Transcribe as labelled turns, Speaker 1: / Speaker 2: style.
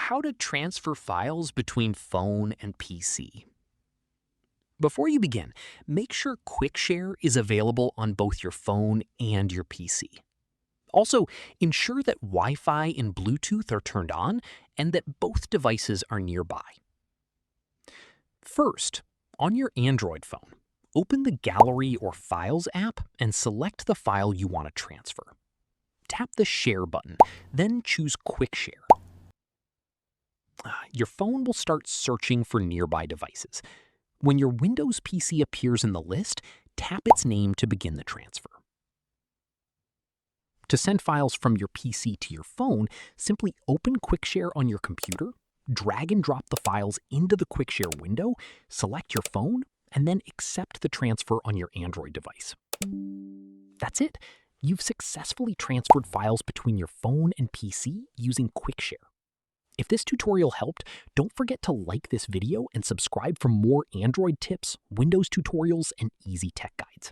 Speaker 1: how to transfer files between phone and PC. Before you begin, make sure QuickShare is available on both your phone and your PC. Also, ensure that Wi-Fi and Bluetooth are turned on and that both devices are nearby. First, on your Android phone, open the Gallery or Files app and select the file you want to transfer. Tap the Share button, then choose QuickShare. Your phone will start searching for nearby devices. When your Windows PC appears in the list, tap its name to begin the transfer. To send files from your PC to your phone, simply open QuickShare on your computer, drag and drop the files into the QuickShare window, select your phone, and then accept the transfer on your Android device. That's it. You've successfully transferred files between your phone and PC using QuickShare. If this tutorial helped, don't forget to like this video and subscribe for more Android tips, Windows tutorials, and easy tech guides.